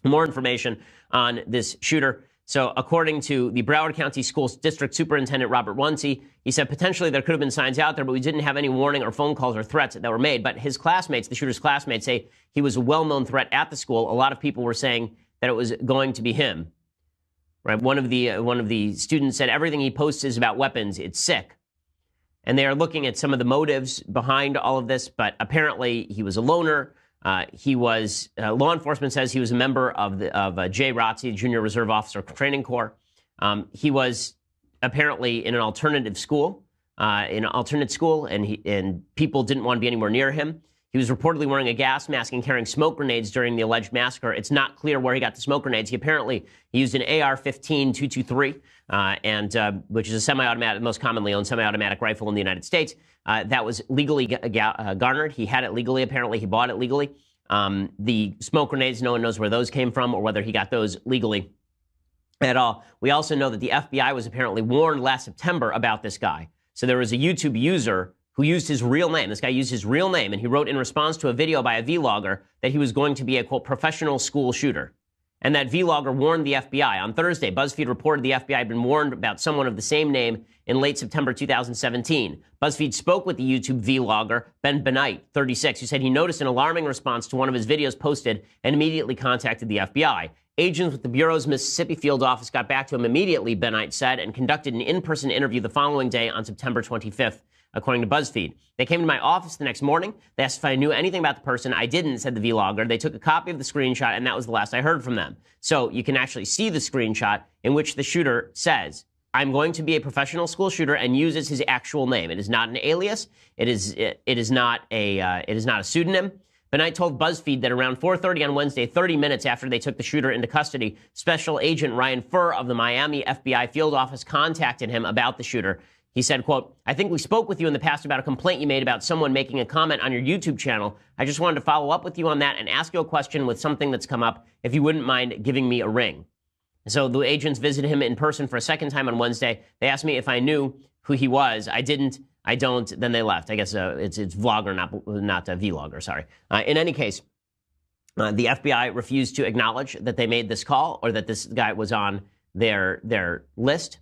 More information on this shooter. So according to the Broward County School District Superintendent Robert Runcie, he said potentially there could have been signs out there, but we didn't have any warning or phone calls or threats that were made. But his classmates, the shooter's classmates, say he was a well-known threat at the school. A lot of people were saying that it was going to be him. Right? One of the students said everything he posts is about weapons. It's sick. And they are looking at some of the motives behind all of this, but apparently he was a loner. Law enforcement says he was a member of JROTC, Junior Reserve Officer Training Corps. He was apparently in an alternate school, and people didn't want to be anywhere near him. He was reportedly wearing a gas mask and carrying smoke grenades during the alleged massacre. It's not clear where he got the smoke grenades. He used an AR-15 223, which is a semi-automatic, most commonly owned semi-automatic rifle in the United States. That was legally garnered. He had it legally. Apparently, he bought it legally. The smoke grenades, no one knows where those came from or whether he got those legally at all. We also know that the FBI was apparently warned last September about this guy. So there was a YouTube user who used his real name. This guy used his real name, and he wrote in response to a video by a vlogger that he was going to be a, quote, professional school shooter. And that vlogger warned the FBI. On Thursday, BuzzFeed reported the FBI had been warned about someone of the same name in late September 2017. BuzzFeed spoke with the YouTube vlogger, Ben Benight, 36, who said he noticed an alarming response to one of his videos posted and immediately contacted the FBI. Agents with the Bureau's Mississippi field office got back to him immediately, Benight said, and conducted an in-person interview the following day on September 25th. According to BuzzFeed. They came to my office the next morning. They asked if I knew anything about the person. I didn't, said the vlogger. They took a copy of the screenshot, and that was the last I heard from them. So you can actually see the screenshot in which the shooter says, I'm going to be a professional school shooter, and uses his actual name. It is not an alias. It is not a pseudonym. Benight told BuzzFeed that around 4:30 on Wednesday, 30 minutes after they took the shooter into custody, Special Agent Ryan Furr of the Miami FBI field office contacted him about the shooter. He said, quote, I think we spoke with you in the past about a complaint you made about someone making a comment on your YouTube channel. I just wanted to follow up with you on that and ask you a question with something that's come up, if you wouldn't mind giving me a ring. So the agents visited him in person for a second time on Wednesday. They asked me if I knew who he was. I didn't. I don't. Then they left. I guess it's vlogger, not a vlogger, sorry. In any case, the FBI refused to acknowledge that they made this call or that this guy was on their list.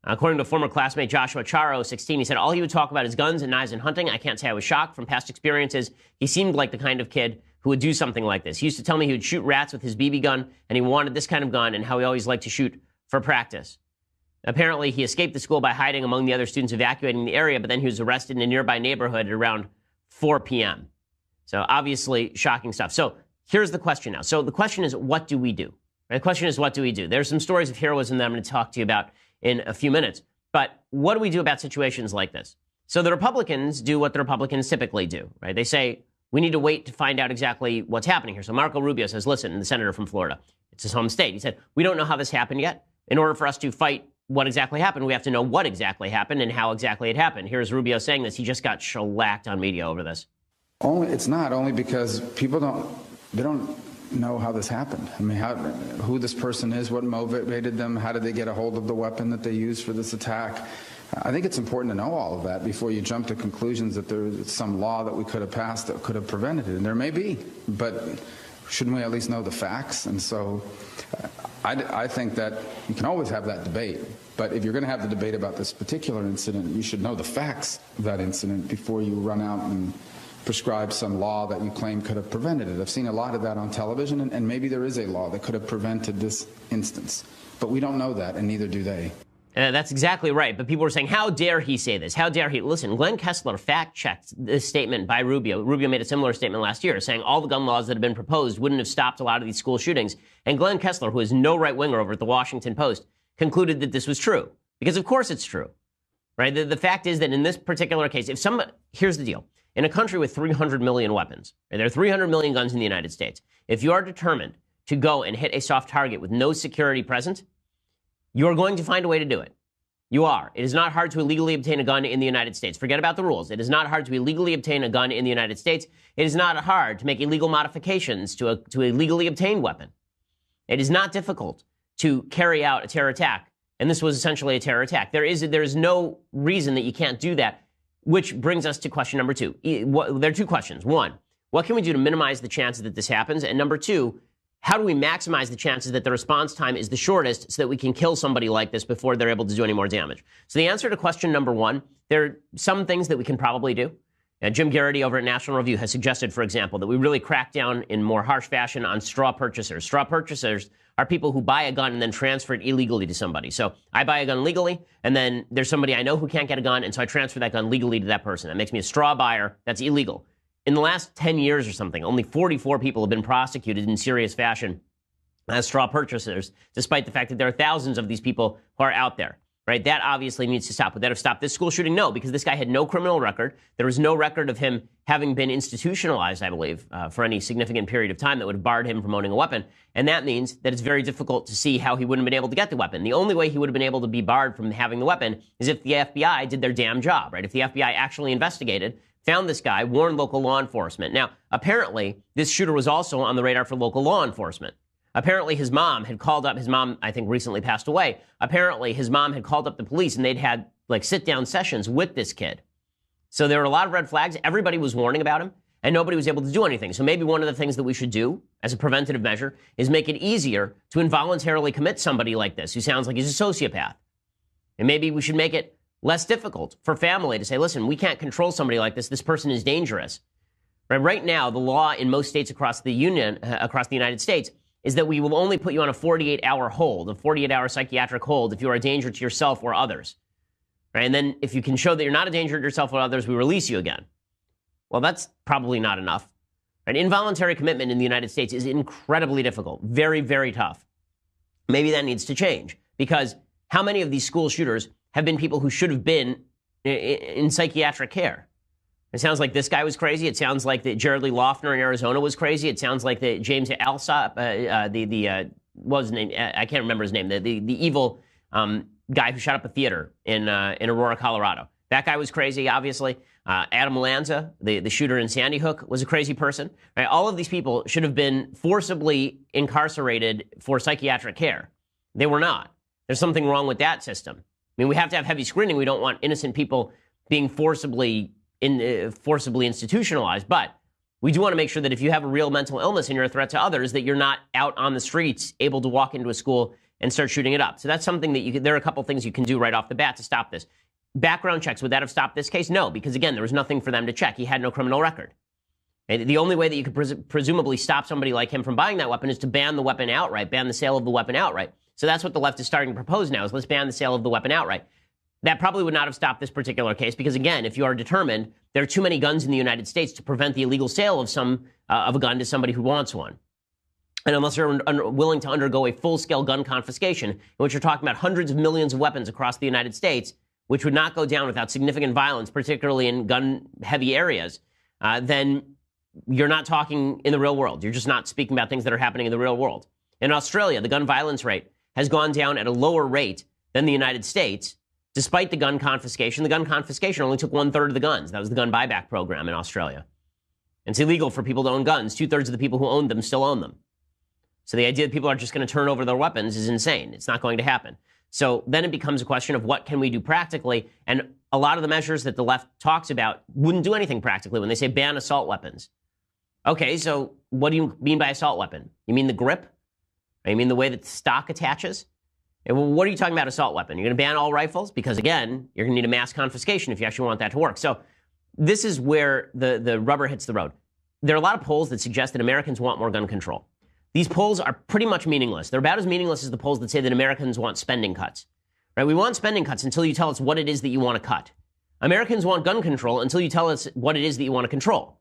According to former classmate Joshua Charo, 16, he said, all he would talk about is guns and knives and hunting. I can't say I was shocked from past experiences. He seemed like the kind of kid who would do something like this. He used to tell me he would shoot rats with his BB gun, and he wanted this kind of gun, and how he always liked to shoot for practice. Apparently, he escaped the school by hiding among the other students evacuating the area, but then he was arrested in a nearby neighborhood at around 4 p.m. So obviously, shocking stuff. So here's the question now. So the question is, what do we do? The question is, what do we do? There's some stories of heroism that I'm going to talk to you about in a few minutes. But what do we do about situations like this? So the Republicans do what the Republicans typically do, right? They say, we need to wait to find out exactly what's happening here. So Marco Rubio says, listen, the senator from Florida, it's his home state. He said, we don't know how this happened yet. In order for us to fight what exactly happened, we have to know what exactly happened and how exactly it happened. Here's Rubio saying this. He just got shellacked on media over this. It's not only because people don't know how this happened. I mean, who this person is, what motivated them, how did they get a hold of the weapon that they used for this attack. I think it's important to know all of that before you jump to conclusions that there's some law that we could have passed that could have prevented it. And there may be, but shouldn't we at least know the facts? And so I think that you can always have that debate. But if you're going to have the debate about this particular incident, you should know the facts of that incident before you run out and prescribe some law that you claim could have prevented it. I've seen a lot of that on television, and maybe there is a law that could have prevented this instance. But we don't know that, and neither do they. That's exactly right. But people were saying, how dare he say this? How dare he? Listen, Glenn Kessler fact-checked this statement by Rubio. Rubio made a similar statement last year, saying all the gun laws that have been proposed wouldn't have stopped a lot of these school shootings. And Glenn Kessler, who is no right-winger over at the Washington Post, concluded that this was true. Because, of course, it's true. Right? The fact is that in this particular case, here's the deal. In a country with 300 million weapons, there are 300 million guns in the United States. If you are determined to go and hit a soft target with no security present, you are going to find a way to do it. You are. It is not hard to illegally obtain a gun in the United States. Forget about the rules. It is not hard to illegally obtain a gun in the United States. It is not hard to make illegal modifications to a legally obtained weapon. It is not difficult to carry out a terror attack. And this was essentially a terror attack. There is no reason that you can't do that. Which brings us to question number two. There are two questions. One, what can we do to minimize the chances that this happens? And number two, how do we maximize the chances that the response time is the shortest so that we can kill somebody like this before they're able to do any more damage? So the answer to question number one, there are some things that we can probably do. Jim Garrity over at National Review has suggested, for example, that we really crack down in more harsh fashion on straw purchasers. Straw purchasers are people who buy a gun and then transfer it illegally to somebody. So I buy a gun legally, and then there's somebody I know who can't get a gun, and so I transfer that gun legally to that person. That makes me a straw buyer. That's illegal. In the last 10 years or something, only 44 people have been prosecuted in serious fashion as straw purchasers, despite the fact that there are thousands of these people who are out there, right? That obviously needs to stop. Would that have stopped this school shooting? No, because this guy had no criminal record. There was no record of him having been institutionalized, I believe, for any significant period of time that would have barred him from owning a weapon. And that means that it's very difficult to see how he wouldn't have been able to get the weapon. The only way he would have been able to be barred from having the weapon is if the FBI did their damn job, right? If the FBI actually investigated, found this guy, warned local law enforcement. Now, apparently, this shooter was also on the radar for local law enforcement. Apparently, his mom had called up, his mom, I think, recently passed away. Apparently, his mom had called up the police and they'd had like sit-down sessions with this kid. So there were a lot of red flags. Everybody was warning about him and nobody was able to do anything. So maybe one of the things that we should do as a preventative measure is make it easier to involuntarily commit somebody like this who sounds like he's a sociopath. And maybe we should make it less difficult for family to say, listen, we can't control somebody like this. This person is dangerous. Right now, the law in most states across the United States, is that we will only put you on a 48-hour hold, a 48-hour psychiatric hold if you are a danger to yourself or others. Right? And then if you can show that you're not a danger to yourself or others, we release you again. Well, that's probably not enough. Right? Involuntary commitment in the United States is incredibly difficult, very, very tough. Maybe that needs to change, because how many of these school shooters have been people who should have been in psychiatric care? It sounds like this guy was crazy. It sounds like that Jared Lee Loughner in Arizona was crazy. It sounds like that James Alsop, what was his name? I can't remember his name. The evil guy who shot up a theater in Aurora, Colorado. That guy was crazy, obviously. Adam Lanza, the shooter in Sandy Hook, was a crazy person. Right? All of these people should have been forcibly incarcerated for psychiatric care. They were not. There's something wrong with that system. I mean, we have to have heavy screening. We don't want innocent people being forcibly institutionalized, but we do want to make sure that if you have a real mental illness and you're a threat to others, that you're not out on the streets able to walk into a school and start shooting it up. So that's something that there are a couple things you can do right off the bat to stop this. Background checks, would that have stopped this case? No, because again, there was nothing for them to check. He had no criminal record. And the only way that you could presumably stop somebody like him from buying that weapon is to ban the weapon outright, ban the sale of the weapon outright. So that's what the left is starting to propose now, is let's ban the sale of the weapon outright. That probably would not have stopped this particular case because, again, if you are determined there are too many guns in the United States to prevent the illegal sale of a gun to somebody who wants one. And unless you're willing to undergo a full-scale gun confiscation, in which you're talking about hundreds of millions of weapons across the United States, which would not go down without significant violence, particularly in gun-heavy areas, then you're not talking in the real world. You're just not speaking about things that are happening in the real world. In Australia, the gun violence rate has gone down at a lower rate than the United States. Despite the gun confiscation only took 1/3 of the guns. That was the gun buyback program in Australia. And it's illegal for people to own guns. 2/3 of the people who owned them still own them. So the idea that people are just going to turn over their weapons is insane. It's not going to happen. So then it becomes a question of what can we do practically? And a lot of the measures that the left talks about wouldn't do anything practically when they say ban assault weapons. Okay, so what do you mean by assault weapon? You mean the grip? Or you mean the way that the stock attaches? And what are you talking about assault weapon? You're going to ban all rifles? Because, again, you're going to need a mass confiscation if you actually want that to work. So this is where the rubber hits the road. There are a lot of polls that suggest that Americans want more gun control. These polls are pretty much meaningless. They're about as meaningless as the polls that say that Americans want spending cuts. Right? We want spending cuts until you tell us what it is that you want to cut. Americans want gun control until you tell us what it is that you want to control.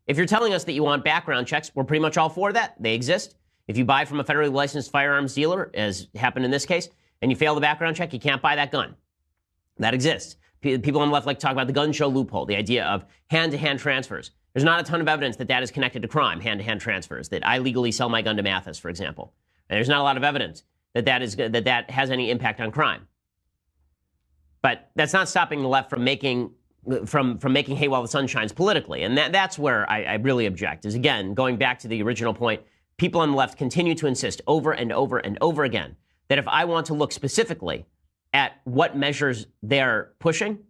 If you're telling us that you want background checks, we're pretty much all for that. They exist. If you buy from a federally licensed firearms dealer, as happened in this case, and you fail the background check, you can't buy that gun. That exists. People on the left like to talk about the gun show loophole, the idea of hand-to-hand transfers. There's not a ton of evidence that that is connected to crime, hand-to-hand transfers, that I legally sell my gun to Mathis, for example. And there's not a lot of evidence that that has any impact on crime. But that's not stopping the left from making hay while the sun shines politically. And that's where I really object, is, again, going back to the original point, people on the left continue to insist over and over and over again that if I want to look specifically at what measures they're pushing,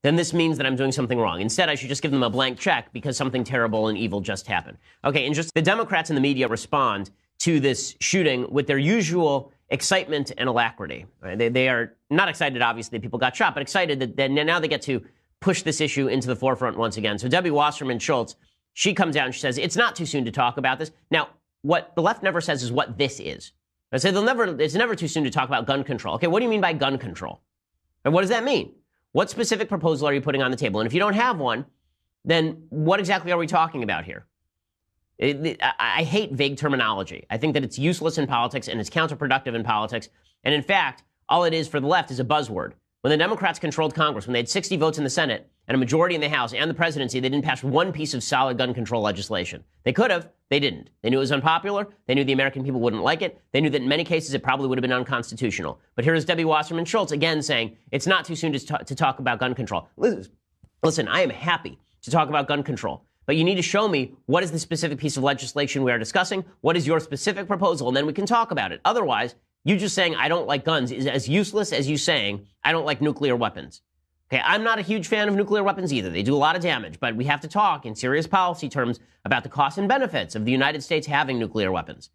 then this means that I'm doing something wrong. Instead, I should just give them a blank check because something terrible and evil just happened. Okay, and just the Democrats and the media respond to this shooting with their usual excitement and alacrity. Right? They are not excited, obviously, that people got shot, but excited that now they get to push this issue into the forefront once again. So Debbie Wasserman Schultz, she comes out and she says, it's not too soon to talk about this. Now, what the left never says is what this is. I say it's never too soon to talk about gun control. Okay, what do you mean by gun control? And what does that mean? What specific proposal are you putting on the table? And if you don't have one, then what exactly are we talking about here? I hate vague terminology. I think that it's useless in politics and it's counterproductive in politics. And in fact, all it is for the left is a buzzword. When the Democrats controlled Congress, when they had 60 votes in the Senate and a majority in the House and the presidency, they didn't pass one piece of solid gun control legislation. They could have. They didn't. They knew it was unpopular. They knew the American people wouldn't like it. They knew that in many cases it probably would have been unconstitutional. But here is Debbie Wasserman Schultz again saying it's not too soon to talk about gun control. Listen, I am happy to talk about gun control. But you need to show me what is the specific piece of legislation we are discussing, what is your specific proposal, and then we can talk about it. Otherwise, you just saying I don't like guns is as useless as you saying I don't like nuclear weapons. Okay, I'm not a huge fan of nuclear weapons either. They do a lot of damage, but we have to talk in serious policy terms about the costs and benefits of the United States having nuclear weapons.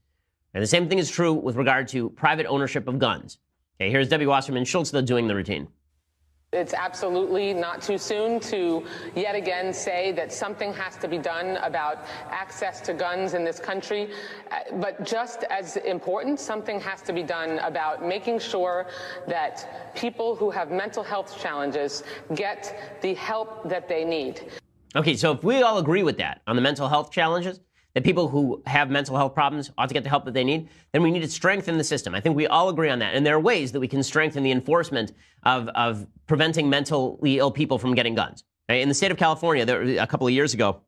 And the same thing is true with regard to private ownership of guns. Okay, here's Debbie Wasserman Schultz, though, doing the routine. It's absolutely not too soon to yet again say that something has to be done about access to guns in this country. But just as important, something has to be done about making sure that people who have mental health challenges get the help that they need. Okay, so if we all agree with that on the mental health challenges, that people who have mental health problems ought to get the help that they need, then we need to strengthen the system. I think we all agree on that. And there are ways that we can strengthen the enforcement of preventing mentally ill people from getting guns. In the state of California, a couple of years ago,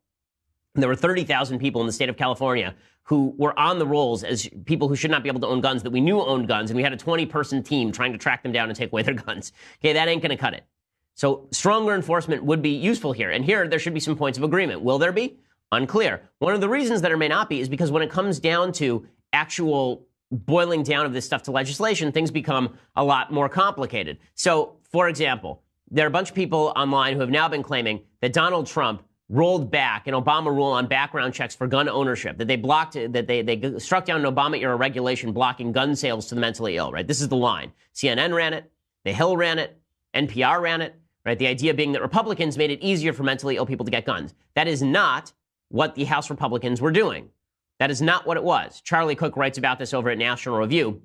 there were 30,000 people in the state of California who were on the rolls as people who should not be able to own guns that we knew owned guns, and we had a 20-person team trying to track them down and take away their guns. Okay, that ain't going to cut it. So stronger enforcement would be useful here. And here, there should be some points of agreement. Will there be? Unclear. One of the reasons that there may not be is because when it comes down to actual boiling down of this stuff to legislation, things become a lot more complicated. So, for example, there are a bunch of people online who have now been claiming that Donald Trump rolled back an Obama rule on background checks for gun ownership, that they blocked it, that they struck down an Obama-era regulation blocking gun sales to the mentally ill, right? This is the line. CNN ran it, The Hill ran it, NPR ran it, right? The idea being that Republicans made it easier for mentally ill people to get guns. That is not what the House Republicans were doing. That is not what it was. Charlie Cook writes about this over at National Review.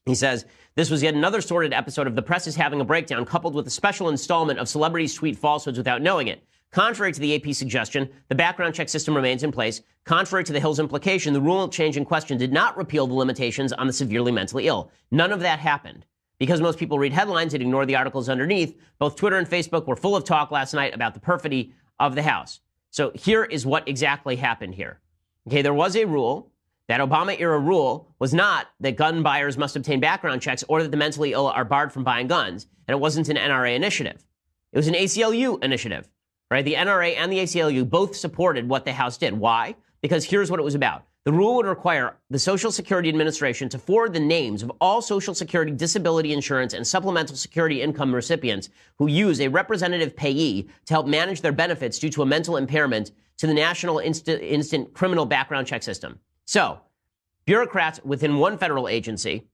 He says, this was yet another sordid episode of the press is having a breakdown coupled with a special installment of celebrities tweet falsehoods without knowing it. Contrary to the AP suggestion, the background check system remains in place. Contrary to the Hill's implication, the rule change in question did not repeal the limitations on the severely mentally ill. None of that happened. Because most people read headlines and ignore the articles underneath, both Twitter and Facebook were full of talk last night about the perfidy of the House. So here is what exactly happened here. Okay, there was a rule. That Obama-era rule was not that gun buyers must obtain background checks or that the mentally ill are barred from buying guns. And it wasn't an NRA initiative. It was an ACLU initiative, right? The NRA and the ACLU both supported what the House did. Why? Because here's what it was about. The rule would require the Social Security Administration to forward the names of all Social Security, disability insurance, and supplemental security income recipients who use a representative payee to help manage their benefits due to a mental impairment to the National Instant Criminal Background Check System. So, bureaucrats within one federal agency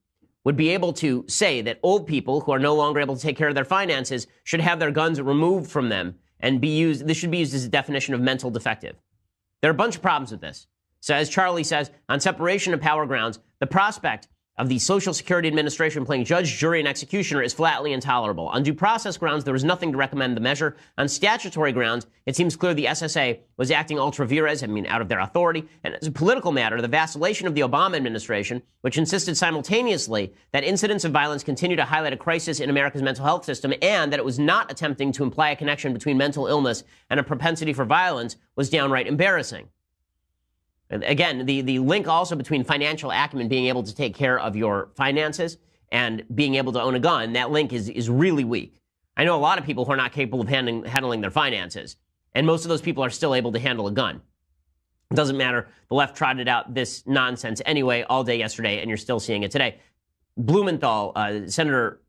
would be able to say that old people who are no longer able to take care of their finances should have their guns removed from them and be used. This should be used as a definition of mental defective. There are a bunch of problems with this. So as Charlie says, on separation of power grounds, the prospect of the Social Security Administration playing judge, jury, and executioner is flatly intolerable. On due process grounds, there is nothing to recommend the measure. On statutory grounds, it seems clear the SSA was acting ultra vires, out of their authority. And as a political matter, the vacillation of the Obama administration, which insisted simultaneously that incidents of violence continue to highlight a crisis in America's mental health system and that it was not attempting to imply a connection between mental illness and a propensity for violence, was downright embarrassing. Again, the link also between financial acumen, being able to take care of your finances, and being able to own a gun, that link is really weak. I know a lot of people who are not capable of handling their finances, and most of those people are still able to handle a gun. It doesn't matter. The left trotted out this nonsense anyway all day yesterday, and you're still seeing it today. Blumenthal, Senator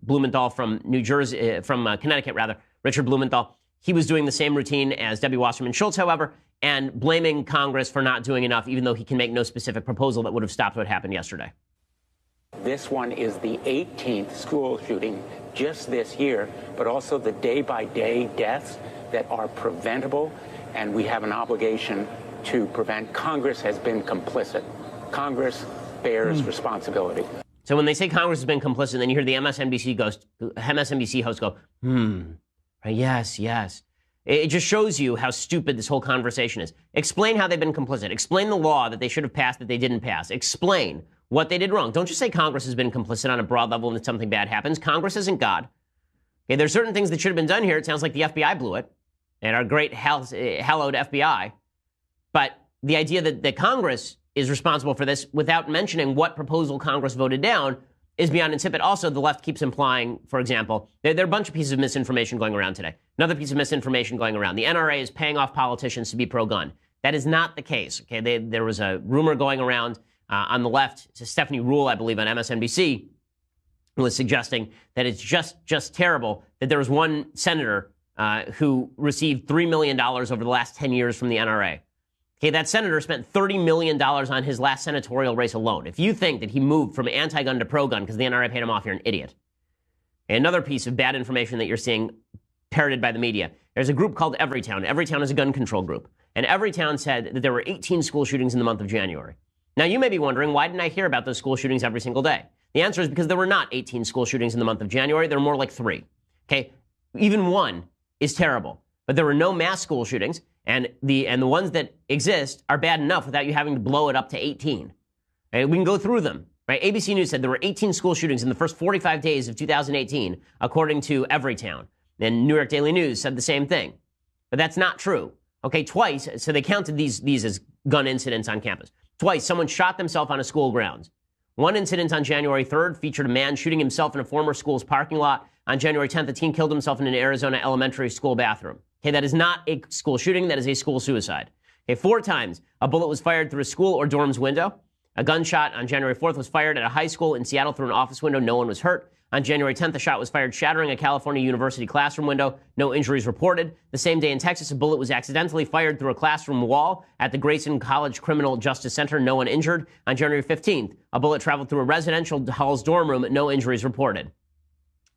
Blumenthal from New Jersey, from Connecticut, rather, Richard Blumenthal, he was doing the same routine as Debbie Wasserman Schultz, however, and blaming Congress for not doing enough, even though he can make no specific proposal that would have stopped what happened yesterday. This one is the 18th school shooting just this year, but also the day-by-day deaths that are preventable, and we have an obligation to prevent. Congress has been complicit. Congress bears responsibility. So when they say Congress has been complicit, then you hear the MSNBC host go, right, yes. It just shows you how stupid this whole conversation is. Explain how they've been complicit. Explain the law that they should have passed that they didn't pass. Explain what they did wrong. Don't just say Congress has been complicit on a broad level and that something bad happens. Congress isn't God. Okay, there's certain things that should have been done here. It sounds like the FBI blew it, and our great hallowed FBI. But the idea that Congress is responsible for this without mentioning what proposal Congress voted down is beyond insipid. Also, the left keeps implying, for example, there are a bunch of pieces of misinformation going around today. Another piece of misinformation going around. The NRA is paying off politicians to be pro-gun. That is not the case. Okay, there was a rumor going around on the left. Stephanie Ruhle, I believe, on MSNBC, was suggesting that it's just terrible that there was one senator who received $3 million over the last 10 years from the NRA. Okay, that senator spent $30 million on his last senatorial race alone. If you think that he moved from anti-gun to pro-gun because the NRA paid him off, you're an idiot. Another piece of bad information that you're seeing parroted by the media. There's a group called Everytown. Everytown is a gun control group. And Everytown said that there were 18 school shootings in the month of January. Now, you may be wondering, why didn't I hear about those school shootings every single day? The answer is because there were not 18 school shootings in the month of January. There were more like 3. Okay, even one is terrible. But there were no mass school shootings. And the ones that exist are bad enough without you having to blow it up to 18. Right? We can go through them. Right? ABC News said there were 18 school shootings in the first 45 days of 2018, according to Everytown. And New York Daily News said the same thing. But that's not true. Okay, twice, so they counted these as gun incidents on campus. Twice, someone shot themselves on a school grounds. One incident on January 3rd featured a man shooting himself in a former school's parking lot. On January 10th, a teen killed himself in an Arizona elementary school bathroom. Okay, that is not a school shooting. That is a school suicide. Okay, 4 times, a bullet was fired through a school or dorm's window. A gunshot on January 4th was fired at a high school in Seattle through an office window. No one was hurt. On January 10th, a shot was fired shattering a California University classroom window. No injuries reported. The same day in Texas, a bullet was accidentally fired through a classroom wall at the Grayson College Criminal Justice Center. No one injured. On January 15th, a bullet traveled through a residential hall's dorm room. No injuries reported.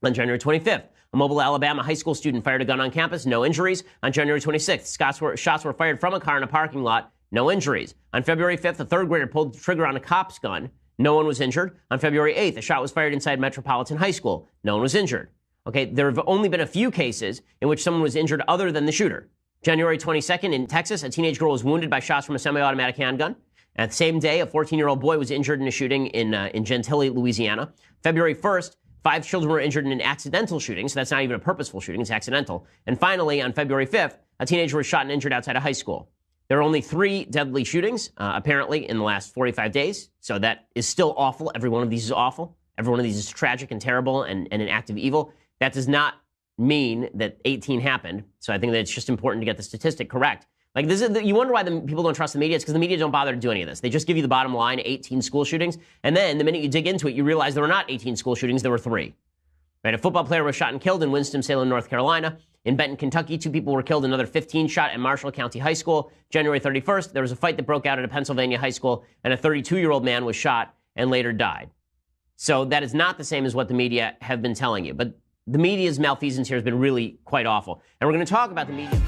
On January 25th, a Mobile, Alabama high school student fired a gun on campus. No injuries. On January 26th, shots were fired from a car in a parking lot. No injuries. On February 5th, a 3rd grader pulled the trigger on a cop's gun. No one was injured. On February 8th, a shot was fired inside Metropolitan High School. No one was injured. Okay, there have only been a few cases in which someone was injured other than the shooter. January 22nd in Texas, a teenage girl was wounded by shots from a semi-automatic handgun. At the same day, a 14-year-old boy was injured in a shooting in Gentilly, Louisiana. February 1st, 5 children were injured in an accidental shooting, so that's not even a purposeful shooting, it's accidental. And finally, on February 5th, a teenager was shot and injured outside a high school. There are only 3 deadly shootings, apparently, in the last 45 days. So that is still awful. Every one of these is awful. Every one of these is tragic and terrible and an act of evil. That does not mean that 18 happened. So I think that it's just important to get the statistic correct. Like, this is you wonder why people don't trust the media. It's because the media don't bother to do any of this. They just give you the bottom line, 18 school shootings. And then the minute you dig into it, you realize there were not 18 school shootings. There were 3. Right? A football player was shot and killed in Winston-Salem, North Carolina. In Benton, Kentucky, 2 people were killed. Another 15 shot at Marshall County High School. January 31st, there was a fight that broke out at a Pennsylvania high school, and a 32-year-old man was shot and later died. So that is not the same as what the media have been telling you. But the media's malfeasance here has been really quite awful. And we're going to talk about the media.